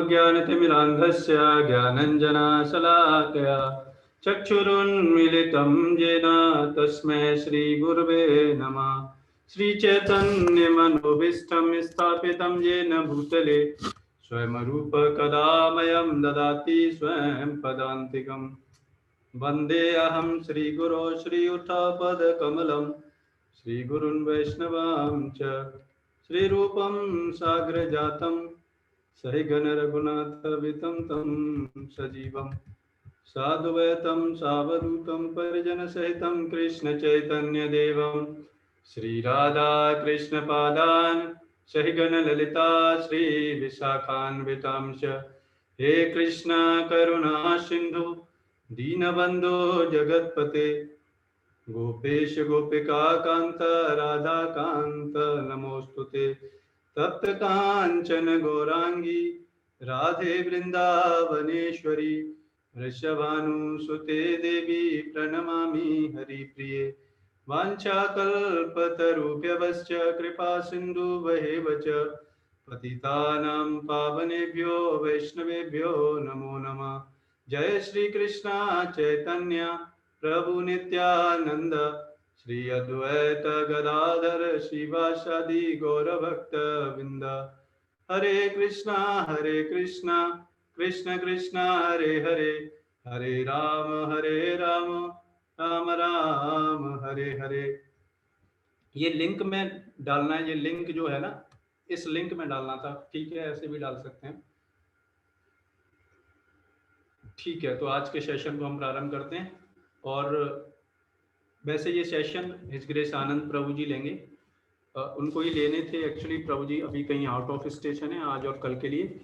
ज्ञानतिमिरान्धस्य ज्ञानञ्जनशलाकया चक्षुरुन्मीलितं येन तस्मै श्रीगुरवे नमः। श्रीचैतन्यमनोभीष्टं स्थापितं येन भूतले स्वयं रूप कदा मह्यं ददाति स्वयं पदान्तिकम्। वन्देऽहं श्रीगुरो श्रीयुतापदकमलं श्रीगुरुन् वैष्णवांश्च श्रीरूपं साग्रजातं सहिगण रघुनाथवितं तं सजीवं साद्वैतं सावधूतं परिजनसहितं कृष्णचैतन्यदेवं श्रीराधा कृष्णपादान् सहिगण ललिता श्रीविशाखान्वितांश्च। हे कृष्ण करुणा सिन्धु दीनबन्धो जगत्पते गोपेश गोपिका कांत राधा कांत नमोस्तुते। तप्त कांचन गौरांगी राधे वृंदावनेश्वरी वृषभानुसुते देवी प्रणमामि हरिप्रिये। वाञ्छाकल्पतरुभ्यश्च कृपा सिन्धुभ्येव च पतितानां पावनेभ्यो वैष्णवेभ्यो नमो नमः। जय श्री कृष्ण चैतन्य प्रभु नित्यानंद श्री अद्वैत गदाधर शिवासादि गौरभक्त वृंद। हरे कृष्णा कृष्ण कृष्ण हरे हरे, हरे राम राम राम हरे हरे। ये लिंक में डालना है, ये लिंक जो है ना, इस लिंक में डालना था। ठीक है, ऐसे भी डाल सकते हैं। ठीक है, तो आज के सेशन को हम प्रारंभ करते हैं। और वैसे ये सेशन हिज ग्रेस आनंद प्रभु जी लेंगे, उनको ही लेने थे एक्चुअली। प्रभु जी अभी कहीं आउट ऑफ स्टेशन है आज और कल के लिए।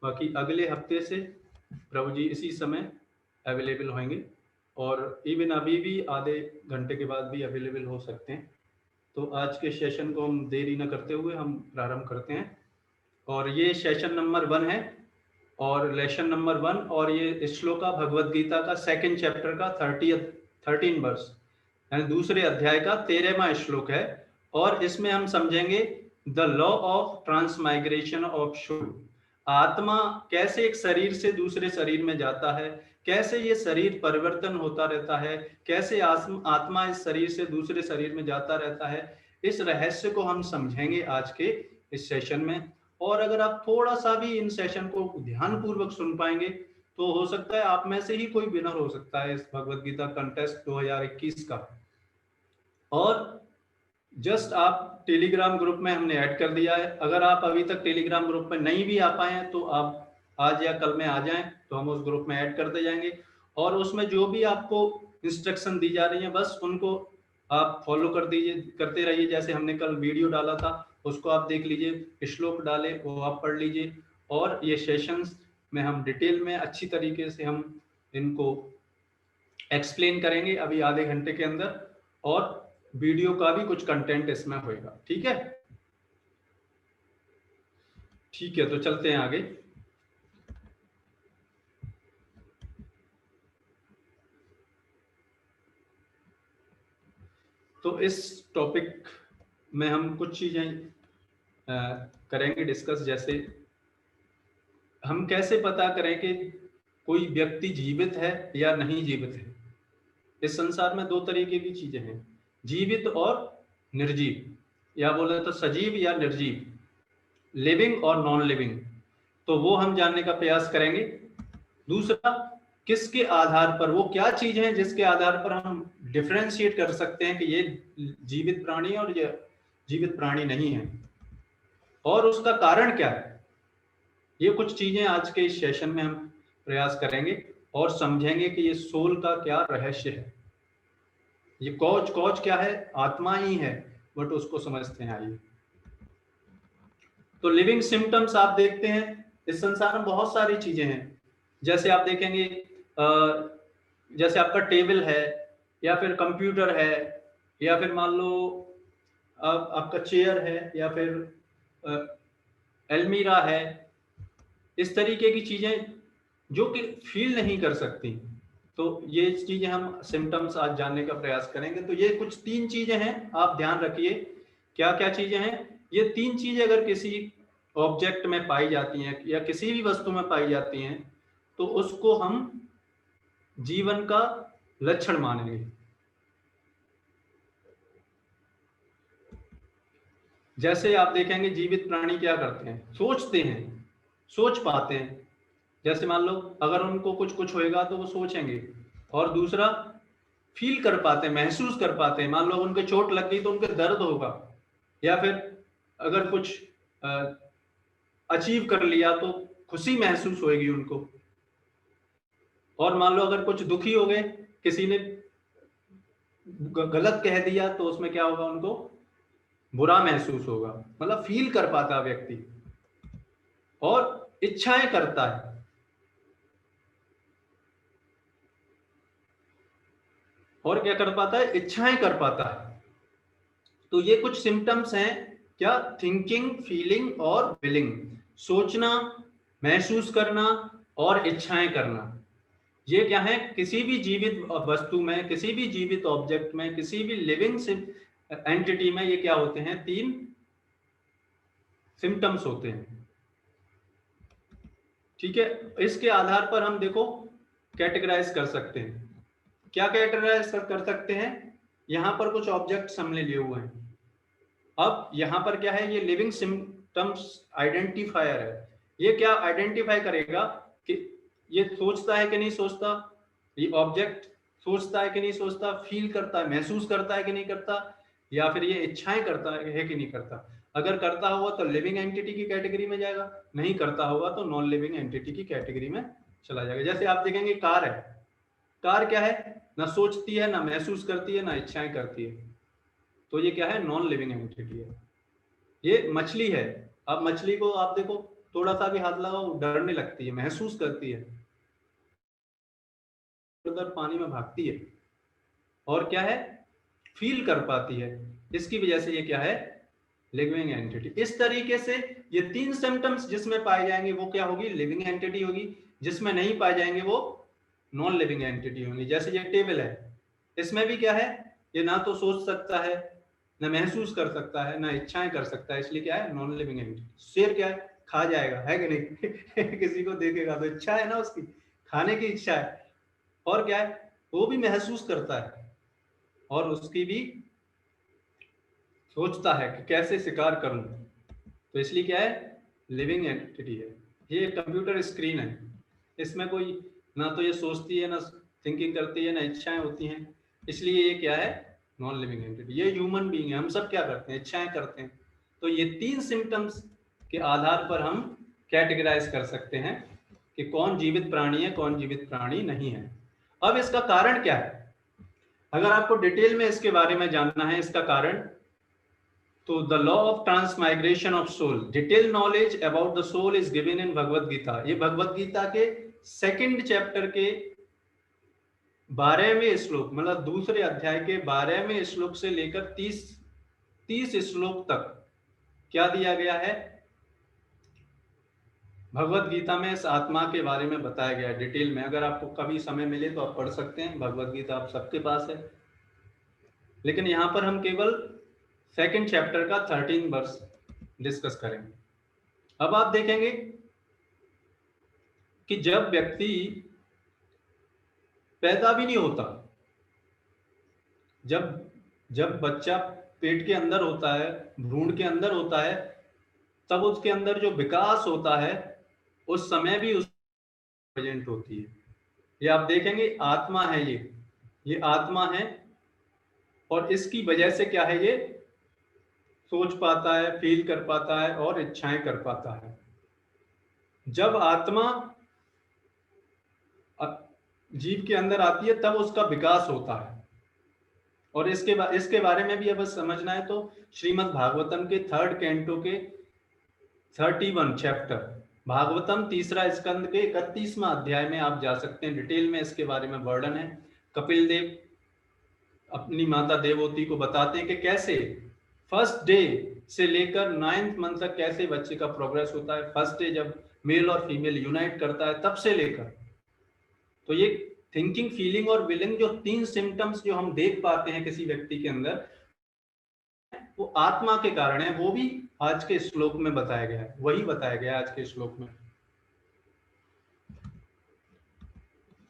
बाकी अगले हफ्ते से प्रभु जी इसी समय अवेलेबल होंगे और इवन अभी भी आधे घंटे के बाद भी अवेलेबल हो सकते हैं। तो आज के सेशन को हम देरी न करते हुए हम प्रारंभ करते हैं। और ये सेशन नंबर 1 है और लेसन नंबर 1, और ये श्लोका भगवद गीता का 2nd चैप्टर का 13 वर्ष यानी दूसरे अध्याय का 13वां श्लोक है। और इसमें हम समझेंगे the law of transmigration of soul. आत्मा कैसे एक शरीर से दूसरे शरीर में जाता है, कैसे ये शरीर परिवर्तन होता रहता है, कैसे आत्मा इस शरीर से दूसरे शरीर में जाता रहता है, इस रहस्य को हम समझेंगे आज के इस सेशन में। और अगर आप थोड़ा सा भी इन सेशन को ध्यान पूर्वक सुन पाएंगे तो हो सकता है आप में से ही कोई विनर हो सकता है इस भगवत गीता कंटेस्ट 2021 का। और जस्ट आप टेलीग्राम ग्रुप में हमने ऐड कर दिया है। अगर आप अभी तक टेलीग्राम ग्रुप में नहीं भी आ पाए हैं तो आप आज या कल में आ जाएं, तो हम उस ग्रुप में ऐड करते जाएंगे। और उसमें जो भी आपको इंस्ट्रक्शन दी जा रही है बस उनको आप फॉलो कर दीजिए, करते रहिए। जैसे हमने कल वीडियो डाला था उसको आप देख लीजिए, श्लोक डाले वो आप पढ़ लीजिए। और ये सेशंस में हम डिटेल में अच्छी तरीके से हम इनको एक्सप्लेन करेंगे अभी आधे घंटे के अंदर, और वीडियो का भी कुछ कंटेंट इसमें होएगा। ठीक है, ठीक है, तो चलते हैं आगे। तो इस टॉपिक में हम कुछ चीजें करेंगे डिस्कस। जैसे हम कैसे पता करें कि कोई व्यक्ति जीवित है या नहीं जीवित है। इस संसार में 2 तरीके की चीजें हैं, जीवित और निर्जीव, या बोले तो सजीव या निर्जीव, लिविंग और नॉन लिविंग। तो वो हम जानने का प्रयास करेंगे। दूसरा, किसके आधार पर, वो क्या चीज है जिसके आधार पर हम डिफरेंशिएट कर सकते हैं कि ये जीवित प्राणी और ये जीवित प्राणी नहीं है, और उसका कारण क्या है। ये कुछ चीजें आज के इस सेशन में हम प्रयास करेंगे और समझेंगे कि ये सोल का क्या रहस्य है। ये कौच क्या है, आत्मा ही है, बट उसको समझते हैं। आइए, तो लिविंग सिम्टम्स आप देखते हैं इस संसार में बहुत सारी चीजें हैं। जैसे आप देखेंगे जैसे आपका टेबल है या फिर कंप्यूटर है या फिर मान लो आपका चेयर है या फिर अलमीरा है, इस तरीके की चीजें जो कि फील नहीं कर सकती। तो ये चीजें हम सिम्टम्स आज जानने का प्रयास करेंगे। तो ये कुछ 3 चीजें हैं, आप ध्यान रखिए क्या क्या चीजें हैं। ये 3 चीजें अगर किसी ऑब्जेक्ट में पाई जाती हैं या किसी भी वस्तु में पाई जाती हैं, तो उसको हम जीवन का लक्षण मानेंगे। जैसे आप देखेंगे जीवित प्राणी क्या करते हैं, सोचते हैं, सोच पाते हैं। जैसे मान लो अगर उनको कुछ होएगा तो वो सोचेंगे। और दूसरा, फील कर पाते हैं, महसूस कर पाते हैं। मान लो उनके चोट लग गई तो उनके दर्द होगा, या फिर अगर कुछ अचीव कर लिया तो खुशी महसूस होगी उनको। और मान लो अगर कुछ दुखी हो गए, किसी ने गलत कह दिया, तो उसमें क्या होगा, उनको बुरा महसूस होगा। मतलब फील कर पाता व्यक्ति, और इच्छाएं करता है। और क्या कर पाता है, इच्छाएं कर पाता है। तो ये कुछ सिम्टम्स हैं क्या, थिंकिंग, फीलिंग और विलिंग। सोचना, महसूस करना और इच्छाएं करना। ये क्या है, किसी भी जीवित वस्तु में, किसी भी जीवित ऑब्जेक्ट में, किसी भी लिविंग एंटिटी में ये क्या होते हैं, 3 सिम्टम्स होते हैं। ठीक है, इसके आधार पर हम देखो कैटेगराइज कर सकते हैं। क्या कैटेगराइज कर सकते हैं, यहां पर कुछ ऑब्जेक्ट्स हमने लिए हुए हैं। अब यहां पर क्या है, ये लिविंग सिम्टम्स आइडेंटिफायर है। ये क्या आइडेंटिफाई करेगा कि ये सोचता है कि नहीं सोचता, ये ऑब्जेक्ट सोचता है कि नहीं सोचता, फील करता है, महसूस करता है कि नहीं करता, या फिर ये इच्छाएं करता है कि नहीं करता। अगर करता हुआ तो लिविंग एंटिटी की कैटेगरी में जाएगा, नहीं करता होगा तो नॉन लिविंग एंटिटी की कैटेगरी में चला जाएगा। जैसे आप देखेंगे कार है, कार क्या है, ना सोचती है, ना महसूस करती है, ना इच्छाएं करती है, तो ये क्या है, नॉन लिविंग एंटिटी है। ये मछली है, अब मछली को आप देखो, थोड़ा सा भी हाथ लगाओ डरने लगती है, महसूस करती है, उधर पानी में भागती है, और क्या है, फील कर पाती है। इसकी वजह से ये क्या है, लिविंग एंटिटी। इस तरीके से ये 3 सिम्टम्स जिसमें पाए जाएंगे वो क्या होगी, लिविंग एंटिटी होगी। जिसमें नहीं पाए जाएंगे वो नॉन लिविंग एंटिटी होंगी। जैसे ये टेबल है, इसमें भी क्या है, ये ना तो सोच सकता है, ना महसूस कर सकता है, ना इच्छाएं कर सकता है, इसलिए क्या है, नॉन लिविंग एंटिटी। शेर क्या है, खा जाएगा, है कि नहीं किसी को देखेगा तो इच्छा है ना उसकी, खाने की इच्छा है। और क्या है, वो भी महसूस करता है, और उसकी भी सोचता है कि कैसे शिकार करूं। तो इसलिए क्या है, लिविंग एंटिटी है। ये कंप्यूटर स्क्रीन है, इसमें कोई ना तो ये सोचती है, ना थिंकिंग करती है, ना इच्छाएं होती हैं, इसलिए ये क्या है, नॉन लिविंग एंटिटी। ये ह्यूमन बीइंग है, हम सब क्या करते हैं, इच्छाएं करते हैं। तो ये 3 सिम्टम्स के आधार पर हम कैटेगराइज कर सकते हैं कि कौन जीवित प्राणी है, कौन जीवित प्राणी नहीं है। अब इसका कारण क्या है, अगर आपको डिटेल में इसके बारे में जानना है, इसका कारण, तो the law of transmigration of soul, detail knowledge about the soul is given in Bhagavad Gita. ये भगवत गीता के 2nd चैप्टर के 12वें श्लोक, मतलब दूसरे अध्याय के 12वें श्लोक से लेकर 30 श्लोक तक क्या दिया गया है, भगवत गीता में इस आत्मा के बारे में बताया गया है डिटेल में। अगर आपको कभी समय मिले तो आप पढ़ सकते हैं, भगवत गीता आप सबके पास है। लेकिन यहां पर हम केवल 2nd चैप्टर का 13 वर्स डिस्कस करेंगे। अब आप देखेंगे कि जब व्यक्ति पैदा भी नहीं होता, जब बच्चा पेट के अंदर होता है, भ्रूण के अंदर होता है, तब उसके अंदर जो विकास होता है उस समय भी उस प्रेजेंट होती है। ये आप देखेंगे आत्मा है, ये आत्मा है, और इसकी वजह से क्या है, ये सोच पाता है, फील कर पाता है और इच्छाएं कर पाता है। जब आत्मा जीव के अंदर आती है तब उसका विकास होता है। और इसके बारे में भी अब समझना है तो श्रीमद् भागवतम के 3rd कैंटो के 31 चैप्टर, भागवतम 3रा स्कंद के 31वां अध्याय में आप जा सकते हैं। डिटेल में इसके बारे में वर्णन है। कपिल देव अपनी माता देवहूति को बताते हैं कि कैसे फर्स्ट डे से लेकर 9th मंथ तक कैसे बच्चे का प्रोग्रेस होता है। फर्स्ट डे जब मेल और फीमेल यूनाइट करता है तब से लेकर, तो ये थिंकिंग, फीलिंग और विलिंग जो 3 सिम्टम्स जो हम देख पाते हैं किसी व्यक्ति के अंदर, वो आत्मा के कारण है। वो भी आज के श्लोक में बताया गया है, वही बताया गया है आज के श्लोक में।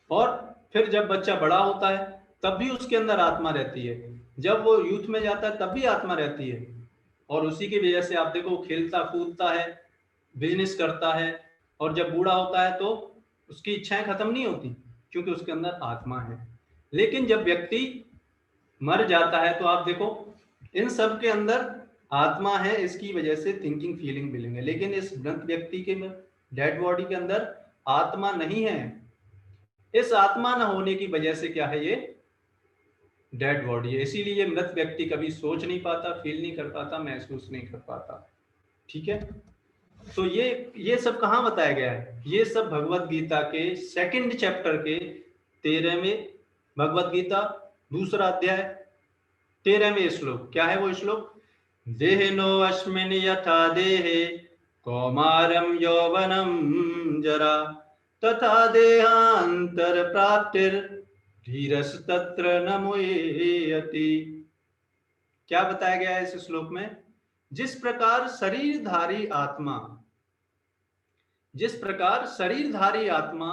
और फिर जब बच्चा बड़ा होता है तब भी उसके अंदर आत्मा रहती है, जब वो यूथ में जाता है तब भी आत्मा रहती है, और उसी की वजह से आप देखो खेलता कूदता है, बिजनेस करता है, और जब बूढ़ा होता है तो उसकी इच्छाएं खत्म नहीं होती, क्योंकि उसके अंदर आत्मा है। लेकिन जब व्यक्ति मर जाता है तो आप देखो इन सब के अंदर आत्मा है, इसकी वजह से थिंकिंग फीलिंग बिलिंग है, लेकिन इस मृत व्यक्ति के डेड बॉडी के अंदर आत्मा नहीं है। इस आत्मा न होने की वजह से क्या है, ये डेड बॉडी है, इसीलिए ये मृत व्यक्ति कभी सोच नहीं पाता, फील नहीं कर पाता, महसूस नहीं कर पाता। ठीक है, तो ये सब कहाँ बताया गया है, ये सब भगवत गीता के 2nd चैप्टर के 13वें, भगवत गीता 2रा अध्याय 13वें श्लोक। क्या है वो श्लोक? देहिनो अस्मिन् यथा देहे कौमारम यौवनम जरा तथा देहांतर प्राप्तिर धीरस तत्र न मुह्यति। क्या बताया गया है इस श्लोक में? जिस प्रकार शरीरधारी आत्मा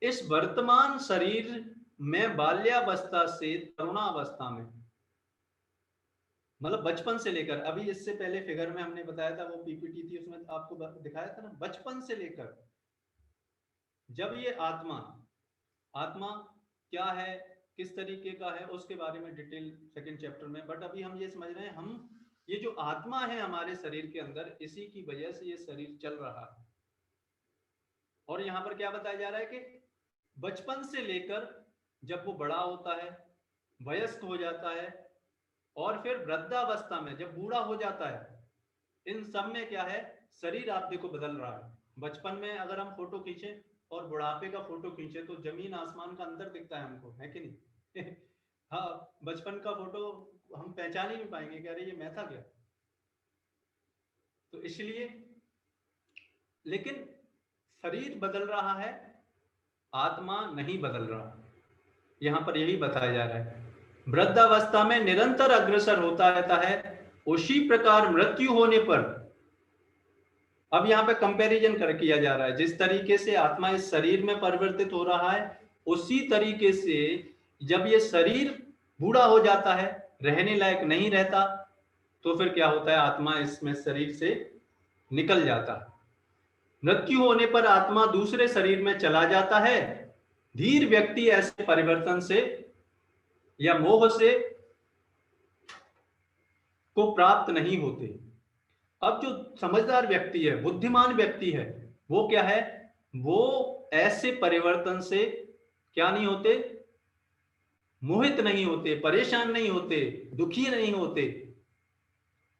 इस वर्तमान शरीर में बाल्यावस्था से तरुणावस्था में, मतलब बचपन से लेकर, अभी इससे पहले फिगर में हमने बताया था, वो पीपीटी थी उसमें आपको दिखाया था ना, बचपन से लेकर जब ये आत्मा क्या है, किस तरीके का है, उसके बारे में डिटेल 2nd चैप्टर में। बट अभी हम ये समझ रहे हैं, हम ये जो आत्मा है हमारे शरीर के अंदर, इसी की वजह से ये शरीर चल रहा है। और यहाँ पर क्या बताया जा रहा है कि बचपन से लेकर जब वो बड़ा होता है, वयस्क हो जाता है, और फिर वृद्धावस्था में जब बूढ़ा हो जाता है, इन सब में क्या है, शरीर आप देखो बदल रहा है। बचपन में अगर हम फोटो खींचे और बुढ़ापे का फोटो खींचे तो जमीन आसमान का अंतर दिखता है हमको, है कि नहीं? हाँ, बचपन का फोटो हम पहचान ही नहीं पाएंगे कि अरे ये मैं था क्या। तो इसलिए, लेकिन शरीर बदल रहा है, आत्मा नहीं बदल रहा। यहां पर यही बताया जा रहा है, वृद्धावस्था में निरंतर अग्रसर होता रहता है, उसी प्रकार मृत्यु होने पर, अब यहाँ पे कंपैरिजन किया जा रहा है, जिस तरीके से आत्मा इस शरीर में परिवर्तित हो रहा है, उसी तरीके से जब ये शरीर बूढ़ा हो जाता है, रहने लायक नहीं रहता, तो फिर क्या होता है, आत्मा इसमें शरीर से निकल जाता है। मृत्यु होने पर आत्मा दूसरे शरीर में चला जाता है। धीर व्यक्ति ऐसे परिवर्तन से या मोह से को प्राप्त नहीं होते। अब जो समझदार व्यक्ति है, बुद्धिमान व्यक्ति है, वो क्या है, वो ऐसे परिवर्तन से क्या नहीं होते, मोहित नहीं होते, परेशान नहीं होते, दुखी नहीं होते।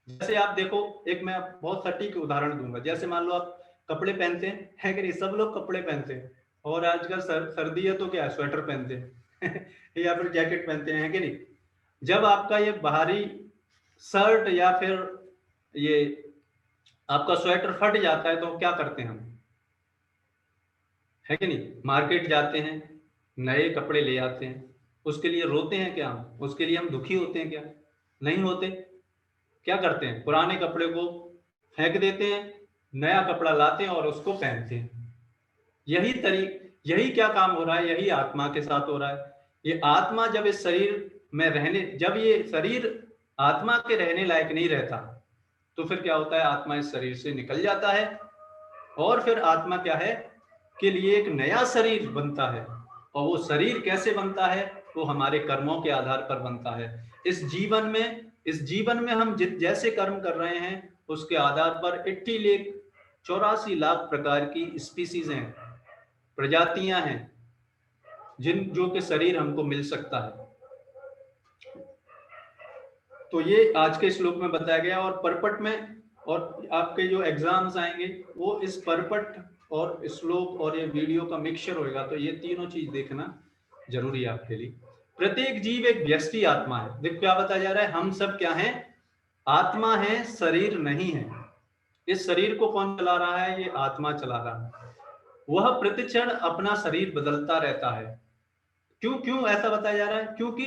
जैसे आप देखो, एक मैं बहुत सटीक उदाहरण दूंगा, जैसे मान लो आप कपड़े पहनते हैं, है कि नहीं, सब लोग कपड़े पहनते हैं, और आजकल सर्दी है तो क्या, स्वेटर पहनते हैं या फिर जैकेट पहनते हैं, है कि नहीं? जब आपका ये बाहरी शर्ट या फिर ये आपका स्वेटर फट जाता है तो क्या करते हैं हम, है कि नहीं? मार्केट जाते हैं, नए कपड़े ले आते हैं। उसके लिए रोते हैं क्या हम? उसके लिए हम दुखी होते हैं क्या? नहीं होते। क्या करते हैं, पुराने कपड़े को फेंक देते हैं, नया कपड़ा लाते हैं और उसको पहनते हैं। यही क्या काम हो रहा है, यही आत्मा के साथ हो रहा है। ये आत्मा जब इस शरीर में जब ये शरीर आत्मा के रहने लायक नहीं रहता, तो फिर क्या होता है, आत्मा इस शरीर से निकल जाता है, और फिर आत्मा क्या है के लिए एक नया शरीर बनता है। और वो शरीर कैसे बनता है, वो हमारे कर्मों के आधार पर बनता है। इस जीवन में हम जैसे कर्म कर रहे हैं, उसके आधार पर 84 लाख प्रकार की स्पीसीज हैं, प्रजातियां हैं, जो के शरीर हमको मिल सकता है। तो ये आज के श्लोक में बताया गया। और परपट में, और आपके जो एग्जाम्स आएंगे वो इस परपट और श्लोक और ये वीडियो का मिक्सचर होगा, तो ये तीनों चीज देखना जरूरी है आपके लिए। प्रत्येक जीव एक व्यष्टि आत्मा है। देखो क्या बताया जा रहा है, हम सब क्या हैं, आत्मा है, शरीर नहीं है। इस शरीर को कौन चला रहा है, ये आत्मा चला रहा है। वह प्रतिक्षण अपना शरीर बदलता रहता है। क्यों ऐसा बताया जा रहा है? क्योंकि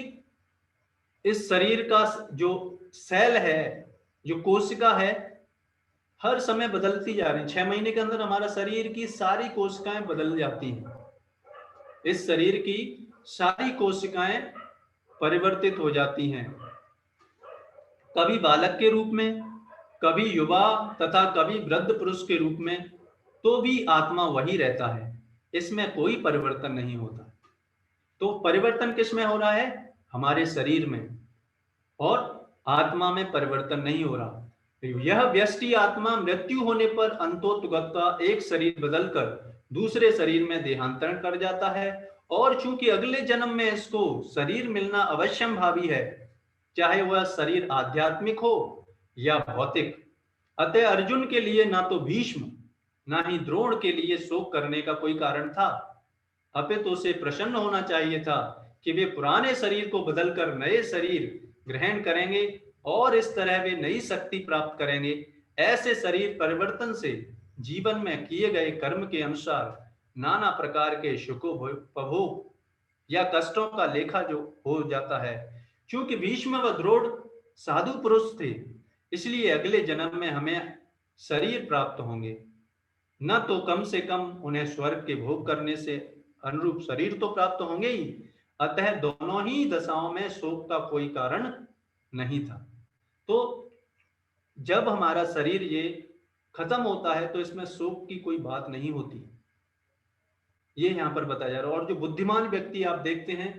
इस शरीर का जो सेल है, जो कोशिका है, हर समय बदलती जा रही है। 6 महीने के अंदर हमारा शरीर की सारी कोशिकाएं बदल जाती हैं। इस शरीर की सारी कोशिकाएं परिवर्तित हो जाती हैं, कभी बालक के रूप में, कभी युवा तथा कभी वृद्ध पुरुष के रूप में, तो भी आत्मा वही रहता है, इसमें कोई परिवर्तन नहीं होता। तो परिवर्तन किस में हो रहा है? हमारे शरीर में, और आत्मा में परिवर्तन नहीं हो रहा। यह व्यष्टि आत्मा मृत्यु होने पर अंतोतगता एक शरीर बदलकर दूसरे शरीर में देहांतरण कर जाता है, और चूंकि अगले जन्म में इसको शरीर मिलना अवश्यंभावी है, चाहे वह शरीर आध्यात्मिक हो या भौतिक, अतः अर्जुन के लिए ना तो भीष्म ना ही द्रोण के लिए शोक करने का कोई कारण था, अपितु उसे प्रसन्न होना चाहिए था कि वे पुराने शरीर को बदलकर नए शरीर ग्रहण करेंगे और इस तरह वे नई शक्ति प्राप्त करेंगे। ऐसे शरीर परिवर्तन से जीवन में किए गए कर्म के अनुसार नाना प्रकार के सुखोपभोग या कष्टों का लेखा जो हो जाता है। क्योंकि भीष्म व द्रोण साधु पुरुष थे, इसलिए अगले जन्म में हमें शरीर प्राप्त होंगे, न तो कम से कम उन्हें स्वर्ग के भोग करने से अनुरूप शरीर तो प्राप्त होंगे ही, अतः दोनों ही दशाओं में शोक का कोई कारण नहीं था। तो जब हमारा शरीर ये खत्म होता है तो इसमें शोक की कोई बात नहीं होती, ये यहां पर बताया जा रहा है। और जो बुद्धिमान व्यक्ति आप देखते हैं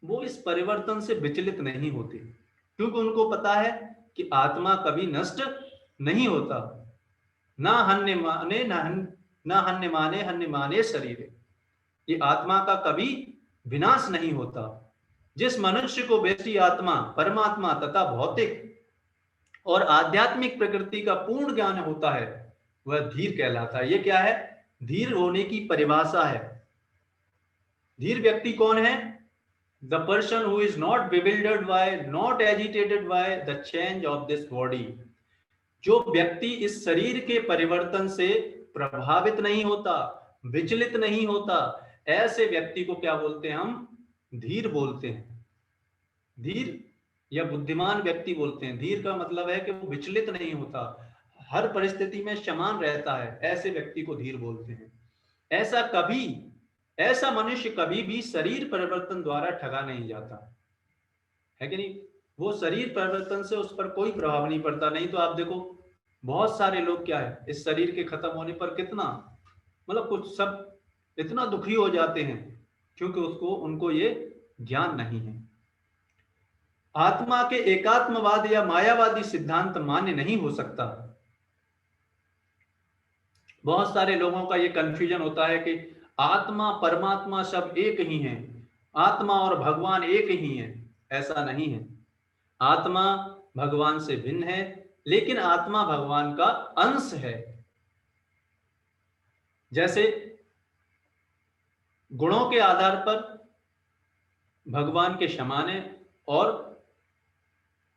वो इस परिवर्तन से विचलित नहीं होते, क्योंकि उनको पता है कि आत्मा कभी नष्ट नहीं होता, ना हन्य माने ना हन्य माने शरीर, ये आत्मा का कभी विनाश नहीं होता। जिस मनुष्य को व्यष्टि आत्मा, परमात्मा तथा भौतिक और आध्यात्मिक प्रकृति का पूर्ण ज्ञान होता है वह धीर कहलाता है। ये क्या है? धीर होने की परिभाषा है। धीर व्यक्ति कौन है? The person who is not bewildered by, not agitated by the change of this body. जो व्यक्ति इस शरीर के परिवर्तन से प्रभावित नहीं होता, विचलित नहीं होता, ऐसे व्यक्ति को क्या बोलते हैं? हम धीर बोलते हैं। धीर या बुद्धिमान व्यक्ति बोलते हैं। धीर का मतलब है कि वो विचलित नहीं होता, हर परिस्थिति में समान रहता है, ऐसे व्यक्ति को धीर बोलते हैं। ऐसा मनुष्य कभी भी शरीर परिवर्तन द्वारा ठगा नहीं जाता है कि नहीं? वो शरीर परिवर्तन से उस पर कोई प्रभाव नहीं पड़ता। नहीं तो आप देखो बहुत सारे लोग क्या है, इस शरीर के खत्म होने पर कितना मतलब कुछ सब इतना दुखी हो जाते हैं, क्योंकि उनको ये ज्ञान नहीं है। आत्मा के एकात्मवाद या मायावादी सिद्धांत मान्य नहीं हो सकता। बहुत सारे लोगों का ये कंफ्यूजन होता है कि आत्मा परमात्मा सब एक ही हैं, आत्मा और भगवान एक ही हैं। ऐसा नहीं है। आत्मा भगवान से भिन्न है, लेकिन आत्मा भगवान का अंश है। जैसे गुणों के आधार पर भगवान के समान है, और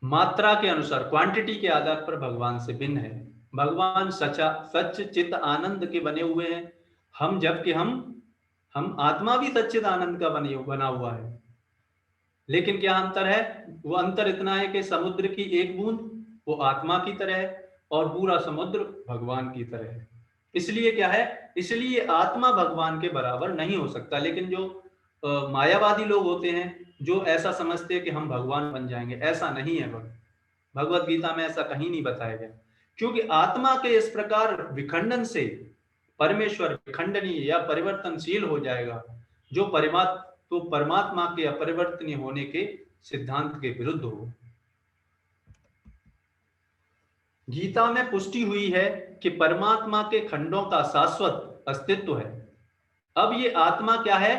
मात्रा के अनुसार क्वांटिटी के आधार पर भगवान से भिन्न है। भगवान सच चित्त आनंद के बने हुए हैं, हम जबकि हम आत्मा भी सच्चित आनंद का बना हुआ है। लेकिन क्या अंतर है? वो अंतर इतना है कि समुद्र की एक बूंद वो आत्मा की तरह है और पूरा समुद्र भगवान की तरह है। इसलिए क्या है? इसलिए आत्मा भगवान के बराबर नहीं हो सकता। लेकिन जो मायावादी लोग होते हैं जो ऐसा समझते हैं कि हम भगवान बन जाएंगे, ऐसा नहीं है। भगवत गीता में ऐसा कहीं नहीं बताया गया, क्योंकि आत्मा के इस प्रकार विखंडन से परमेश्वर विखंडनीय या परिवर्तनशील हो जाएगा, जो परमात्मा के अपरिवर्तनीय होने के सिद्धांत के विरुद्ध हो। गीता में पुष्टि हुई है कि परमात्मा के खंडों का शाश्वत अस्तित्व है। अब ये आत्मा क्या है?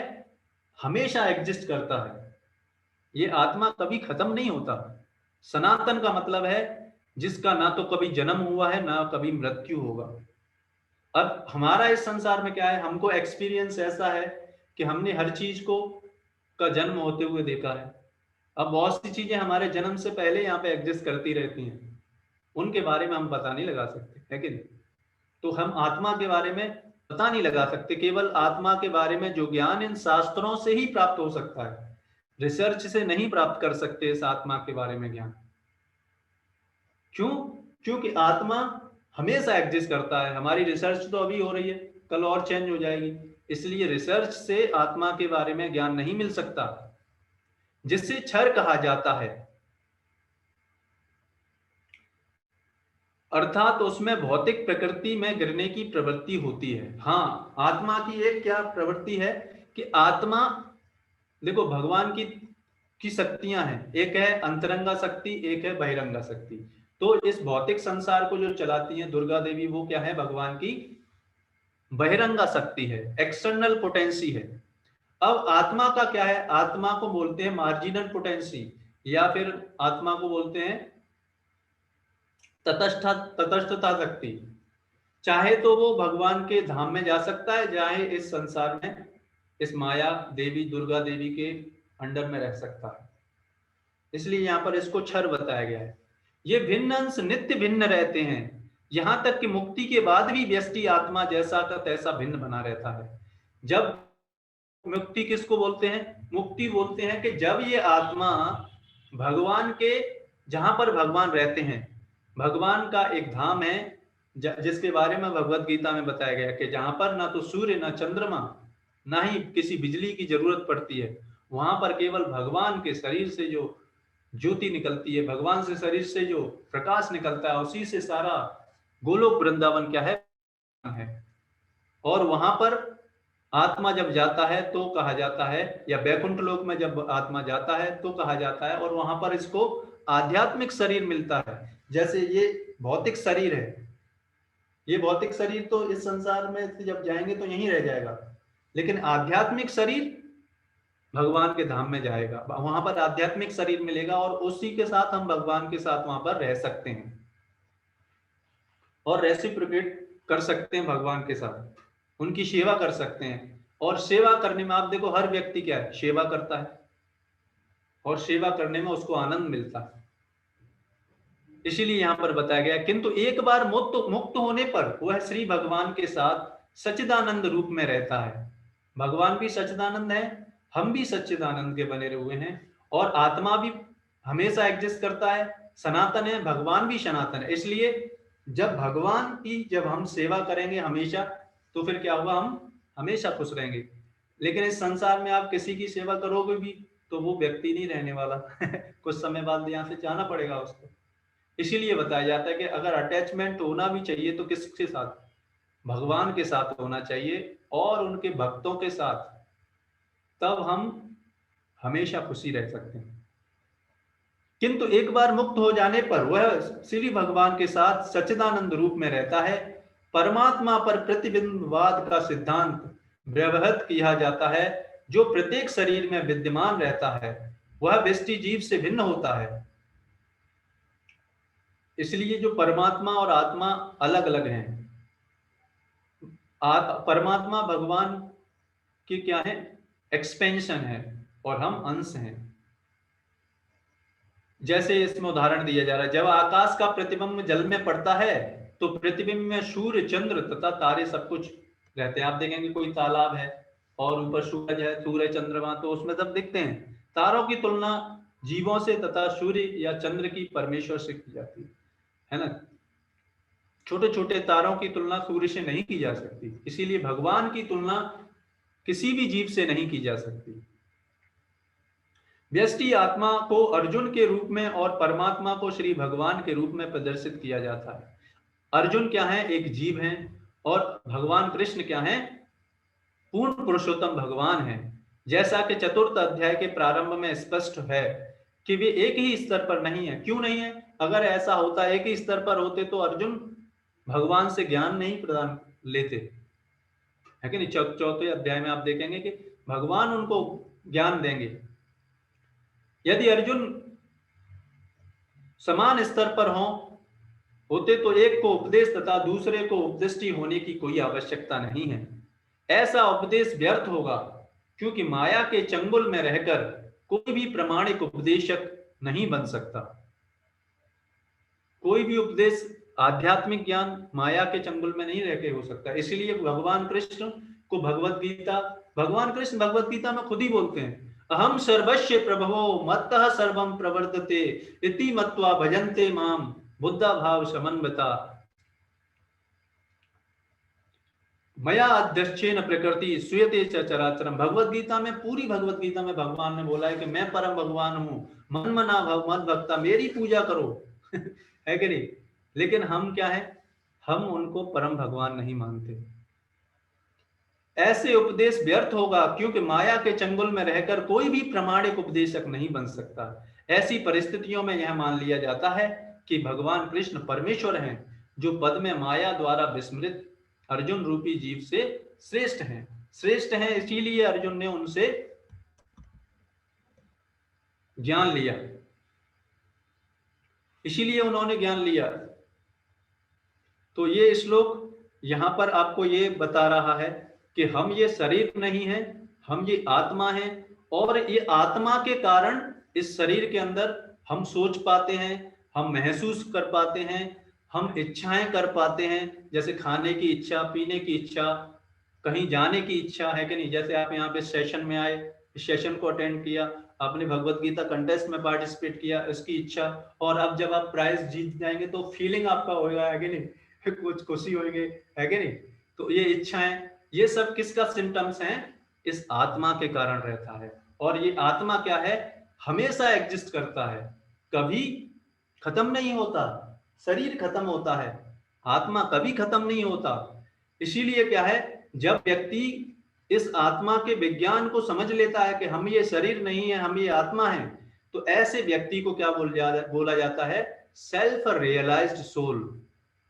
हमेशा एग्जिस्ट करता है। ये आत्मा कभी खत्म नहीं होता। सनातन का मतलब है जिसका ना तो कभी जन्म हुआ है ना कभी मृत्यु होगा। अब हमारा इस संसार में क्या है? हमको एक्सपीरियंस ऐसा है कि हमने हर चीज का जन्म होते हुए देखा है। अब बहुत सी चीजें हमारे जन्म से पहले यहाँ पे एग्जिस्ट करती रहती हैं, उनके बारे में हम पता नहीं लगा सकते, है कि नहीं? तो हम आत्मा के बारे में पता नहीं लगा सकते। केवल आत्मा के बारे में जो ज्ञान इन शास्त्रों से ही प्राप्त हो सकता है, रिसर्च से नहीं प्राप्त कर सकते इस आत्मा के बारे में ज्ञान। क्यों? क्योंकि आत्मा हमेशा एग्जिस्ट करता है। हमारी रिसर्च तो अभी हो रही है, कल और चेंज हो जाएगी, इसलिए रिसर्च से आत्मा के बारे में ज्ञान नहीं मिल सकता, जिससे क्षर कहा जाता है, अर्थात उसमें भौतिक प्रकृति में गिरने की प्रवृत्ति होती है। हाँ, आत्मा की एक क्या प्रवृत्ति है कि आत्मा, देखो भगवान की शक्तियां हैं, एक है अंतरंगा शक्ति, एक है बहिरंगा शक्ति। तो इस भौतिक संसार को जो चलाती है दुर्गा देवी, वो क्या है, भगवान की बहिरंगा शक्ति है, एक्सटर्नल पोटेंसी है। अब आत्मा का क्या है, आत्मा को बोलते हैं मार्जिनल पोटेंसी, या फिर आत्मा को बोलते हैं तटस्थता शक्ति। चाहे तो वो भगवान के धाम में जा सकता है, चाहे इस संसार में इस माया देवी दुर्गा देवी के अंडर में रह सकता है, इसलिए यहाँ पर इसको क्षर बताया गया है। ये भिन्न अंश नित्य भिन्न रहते हैं, यहां तक कि मुक्ति के बाद भी व्यष्टि आत्मा जैसा का तैसा भिन्न बना रहता है। जब मुक्ति किसको बोलते हैं, मुक्ति बोलते हैं कि जब ये आत्मा भगवान के, जहां पर भगवान रहते हैं, भगवान का एक धाम है जिसके बारे में भगवत गीता में बताया गया कि जहां पर ना तो सूर्य ना चंद्रमा ना ही किसी बिजली की जरूरत पड़ती है, वहां पर केवल भगवान के शरीर से जो ज्योति निकलती है, भगवान से शरीर से जो प्रकाश निकलता है, उसी से सारा गोलोक वृंदावन क्या है। और वहां पर आत्मा जब जाता है तो कहा जाता है, या बैकुंठ लोक में जब आत्मा जाता है तो कहा जाता है, और वहां पर इसको आध्यात्मिक शरीर मिलता है। जैसे ये भौतिक शरीर है, ये भौतिक शरीर तो इस संसार में जब जाएंगे तो यहीं रह जाएगा, लेकिन आध्यात्मिक शरीर भगवान के धाम में जाएगा, वहां पर आध्यात्मिक शरीर मिलेगा, और उसी के साथ हम भगवान के साथ वहां पर रह सकते हैं और रेसिप्रोकेट कर सकते हैं भगवान के साथ, उनकी सेवा कर सकते हैं। और सेवा करने में आप देखो हर व्यक्ति क्या है, सेवा करता है, और सेवा करने में उसको आनंद मिलता है, इसीलिए यहां पर बताया गया। किंतु एक बार मुक्त होने पर वह श्री भगवान के साथ सच्चिदानंद रूप में रहता है। भगवान भी सच्चिदानंद है, हम भी सच्चिदानंद के बने हुए हैं, और आत्मा भी हमेशा एग्जिस्ट करता है, सनातन है, भगवान भी सनातन है। इसलिए जब भगवान की जब हम सेवा करेंगे हमेशा, तो फिर क्या होगा, हम हमेशा खुश रहेंगे। लेकिन इस संसार में आप किसी की सेवा करोगे भी तो वो व्यक्ति नहीं रहने वाला कुछ समय बाद यहाँ से जाना पड़ेगा उसको। इसीलिए बताया जाता है कि अगर अटैचमेंट होना भी चाहिए तो किसके साथ, भगवान के साथ होना चाहिए और उनके भक्तों के साथ, तब हम हमेशा खुशी रह सकते हैं। किंतु एक बार मुक्त हो जाने पर वह श्री भगवान के साथ सच्चिदानंद रूप में रहता है। परमात्मा पर प्रतिबिंबवाद का सिद्धांत व्यवहित किया जाता है, जो प्रत्येक शरीर में विद्यमान रहता है वह व्यष्टि जीव से भिन्न होता है। इसलिए जो परमात्मा और आत्मा अलग अलग हैं। परमात्मा भगवान की क्या है, एक्सपेंशन है, और हम अंश हैं। जैसे इसमें उदाहरण दिया जा रहा है, जब आकाश का प्रतिबिंब जल में पड़ता है तो प्रतिबिंब में सूर्य चंद्र तथा तारे सब कुछ रहते हैं। आप देखेंगे कोई तालाब है और ऊपर सूरज है, सूर्य चंद्रमा, तो उसमें सब दिखते हैं। तारों की तुलना जीवों से तथा सूर्य या चंद्र की परमेश्वर से की जाती है ना। छोटे छोटे तारों की तुलना सूर्य से नहीं की जा सकती, इसीलिए भगवान की तुलना किसी भी जीव से नहीं की जा सकती। व्यष्टि आत्मा को अर्जुन के रूप में और परमात्मा को श्री भगवान के रूप में प्रदर्शित किया जाता है। अर्जुन क्या है, एक जीव है, और भगवान कृष्ण क्या है, पूर्ण पुरुषोत्तम भगवान है। जैसा कि चतुर्थ अध्याय के प्रारंभ में स्पष्ट है कि वे एक ही स्तर पर नहीं है। क्यों नहीं है, अगर ऐसा होता एक ही स्तर पर होते तो अर्जुन भगवान से ज्ञान नहीं प्रदान लेते, है कि नहीं। चौथे अध्याय में आप देखेंगे कि भगवान उनको ज्ञान देंगे। यदि अर्जुन समान स्तर पर होते तो एक को उपदेश तथा दूसरे को उपदिष्टि होने की कोई आवश्यकता नहीं है। ऐसा उपदेश व्यर्थ होगा, क्योंकि माया के चंगुल में रहकर कोई भी प्रामाणिक उपदेशक नहीं बन सकता। कोई भी उपदेश, आध्यात्मिक ज्ञान माया के चंगुल में नहीं रह के हो सकता। इसलिए भगवान कृष्ण को भगवान कृष्ण भगवत गीता में खुद ही बोलते हैं, अहम सर्वस्य प्रभवो मत्तः सर्वं प्रवर्तते इति मत्वा भजन्ते माम बुद्धा भाव समन्विता। मया अध्यक्षेन प्रकृति श्रूयते च चराचरम। भगवत गीता में, पूरी भगवत गीता में भगवान ने बोला है कि मैं परम भगवान हूँ, मन मना भव मत भक्ता, मेरी पूजा करो है कि नहीं? लेकिन हम क्या है, हम उनको परम भगवान नहीं मानते। ऐसे उपदेश व्यर्थ होगा, क्योंकि माया के चंगुल में रहकर कोई भी प्रामाणिक उपदेशक नहीं बन सकता। ऐसी परिस्थितियों में यह मान लिया जाता है कि भगवान कृष्ण परमेश्वर हैं, जो पद में माया द्वारा विस्मृत अर्जुन रूपी जीव से श्रेष्ठ हैं। श्रेष्ठ हैं इसीलिए अर्जुन ने उनसे ज्ञान लिया, इसीलिए उन्होंने ज्ञान लिया। तो ये श्लोक यहां पर आपको ये बता रहा है कि हम ये शरीर नहीं है, हम ये आत्मा है, और ये आत्मा के कारण इस शरीर के अंदर हम सोच पाते हैं, हम महसूस कर पाते हैं, हम इच्छाएं कर पाते हैं, जैसे खाने की इच्छा, पीने की इच्छा, कहीं जाने की इच्छा, है कि नहीं? जैसे आप यहाँ पे सेशन में आए, इस सेशन को अटेंड किया, आपने भगवत गीता कंटेस्ट में पार्टिसिपेट किया, इसकी इच्छा, और अब जब आप प्राइज जीत जाएंगे तो फीलिंग आपका होगा, है कि नहीं? कुछ खुशी होगी, है कि नहीं? तो ये इच्छाएं, ये सब किसका सिम्टम्स हैं? इस आत्मा के कारण रहता है। और ये आत्मा क्या है? हमेशा एग्जिस्ट करता है, कभी खत्म नहीं होता। शरीर खत्म होता है, आत्मा कभी खत्म नहीं होता। इसीलिए क्या है, जब व्यक्ति इस आत्मा के विज्ञान को समझ लेता है कि हम ये शरीर नहीं है, हम ये आत्मा है, तो ऐसे व्यक्ति को क्या बोला जाता है? Self realised soul.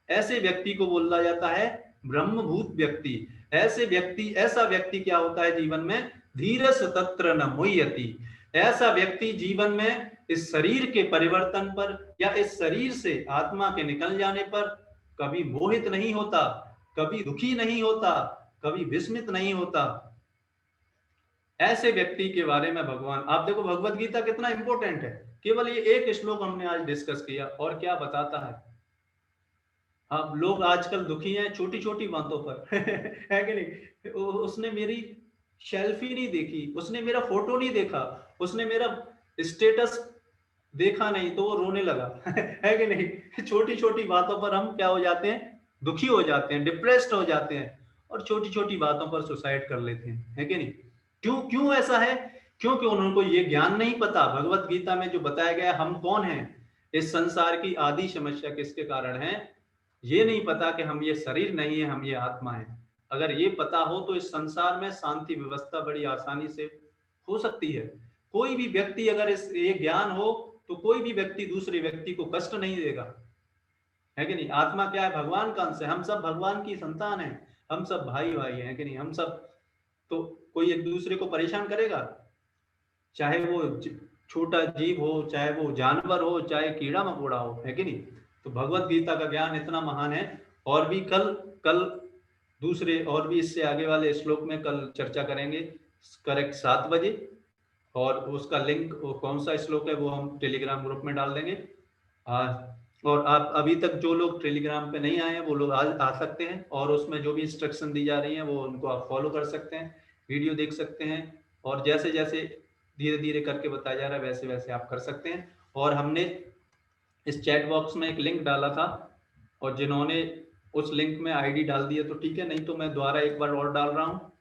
ऐसे व्यक्ति को बोला जाता है ब्रह्मभूत व्यक्ति। ऐसा व्यक्ति क्या होता है जीवन में? धीरस तत्र न मुह्यति। ऐसा व्यक्ति जीवन में इस शरीर के परिवर्तन पर या इस शरीर से आत्मा के निकल जाने पर कभी मोहित नहीं होता, कभी दुखी नहीं होता, कभी विस्मित नहीं होता। ऐसे व्यक्ति के बारे में भगवान, आप देखो भगवत गीता कितना इंपॉर्टेंट है। केवल ये एक श्लोक हमने आज डिस्कस किया, और क्या बताता है। अब लोग आजकल दुखी हैं छोटी छोटी बातों पर है कि नहीं? उसने मेरी सेल्फी नहीं देखी, उसने मेरा फोटो नहीं देखा, उसने मेरा स्टेटस देखा नहीं तो वो रोने लगा है कि नहीं? छोटी छोटी बातों पर हम क्या हो जाते हैं? दुखी हो जाते हैं, डिप्रेस्ड हो जाते हैं, और छोटी छोटी बातों पर सुसाइड कर लेते हैं, है कि नहीं? क्यों क्यों ऐसा है? क्योंकि उनको ये ज्ञान नहीं पता। भगवत गीता में जो बताया गया, हम कौन हैं, इस संसार की आदि समस्या किसके कारण है, ये नहीं पता कि हम ये शरीर नहीं है, हम ये आत्मा है। अगर ये पता हो तो इस संसार में शांति व्यवस्था बड़ी आसानी से हो सकती है। कोई भी व्यक्ति अगर इस ये ज्ञान हो तो कोई भी व्यक्ति दूसरे व्यक्ति को कष्ट नहीं देगा, है कि नहीं? आत्मा क्या है? भगवान का अंश है, हम सब भगवान की संतान हैं, हम सब भाई भाई हैं, कि नहीं? हम सब, तो कोई एक दूसरे को परेशान करेगा? चाहे वो छोटा जीव हो, चाहे वो जानवर हो, चाहे कीड़ा मकोड़ा हो, है कि नहीं? तो भगवत गीता का ज्ञान इतना महान है। और भी कल दूसरे और भी इससे आगे वाले श्लोक में कल चर्चा करेंगे, करेक्ट 7 बजे। और उसका लिंक, कौन सा श्लोक है वो हम टेलीग्राम ग्रुप में डाल देंगे। और आप अभी तक जो लोग टेलीग्राम पे नहीं आए हैं वो लोग आ सकते हैं, और उसमें जो भी इंस्ट्रक्शन दी जा रही हैं वो उनको आप फॉलो कर सकते हैं, वीडियो देख सकते हैं, और जैसे जैसे धीरे धीरे करके बताया जा रहा है वैसे वैसे आप कर सकते हैं। और हमने इस चैट बॉक्स में एक लिंक डाला था, और जिन्होंने उस लिंक में आईडी डाल दी है तो ठीक है, नहीं तो मैं दोबारा एक बार और डाल रहा हूँ,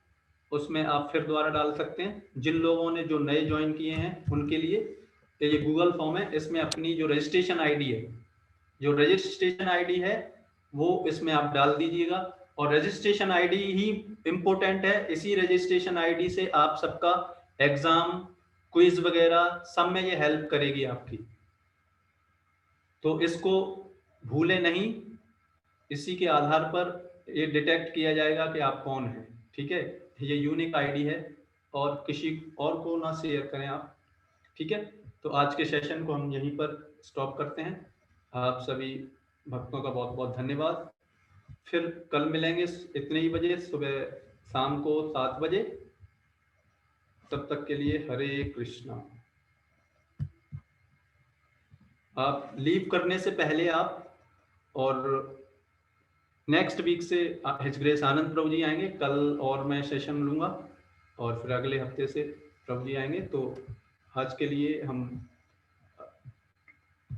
उसमें आप फिर दोबारा डाल सकते हैं। जिन लोगों ने जो नए ज्वाइन किए हैं उनके लिए ये गूगल फॉर्म है, इसमें अपनी जो रजिस्ट्रेशन आईडी है, जो रजिस्ट्रेशन आईडी है वो इसमें आप डाल दीजिएगा। और रजिस्ट्रेशन आईडी ही इम्पोर्टेंट है, इसी रजिस्ट्रेशन आईडी से आप सबका एग्जाम, क्विज वगैरह सब में ये हेल्प करेगी आपकी, तो इसको भूले नहीं। इसी के आधार पर ये डिटेक्ट किया जाएगा कि आप कौन हैं, ठीक है? ये यूनिक आईडी है, और किसी और को ना शेयर करें आप, ठीक है? तो आज के सेशन को हम यहीं पर स्टॉप करते हैं। आप सभी भक्तों का बहुत बहुत धन्यवाद। फिर कल मिलेंगे इतने ही बजे, सुबह शाम को 7 बजे। तब तक के लिए हरे कृष्णा। आप लीव करने से पहले आप, और नेक्स्ट वीक से हिज ग्रेस आनंद प्रभु जी आएंगे कल, और मैं सेशन लूंगा, और फिर अगले हफ्ते से प्रभु जी आएंगे। तो आज के लिए हम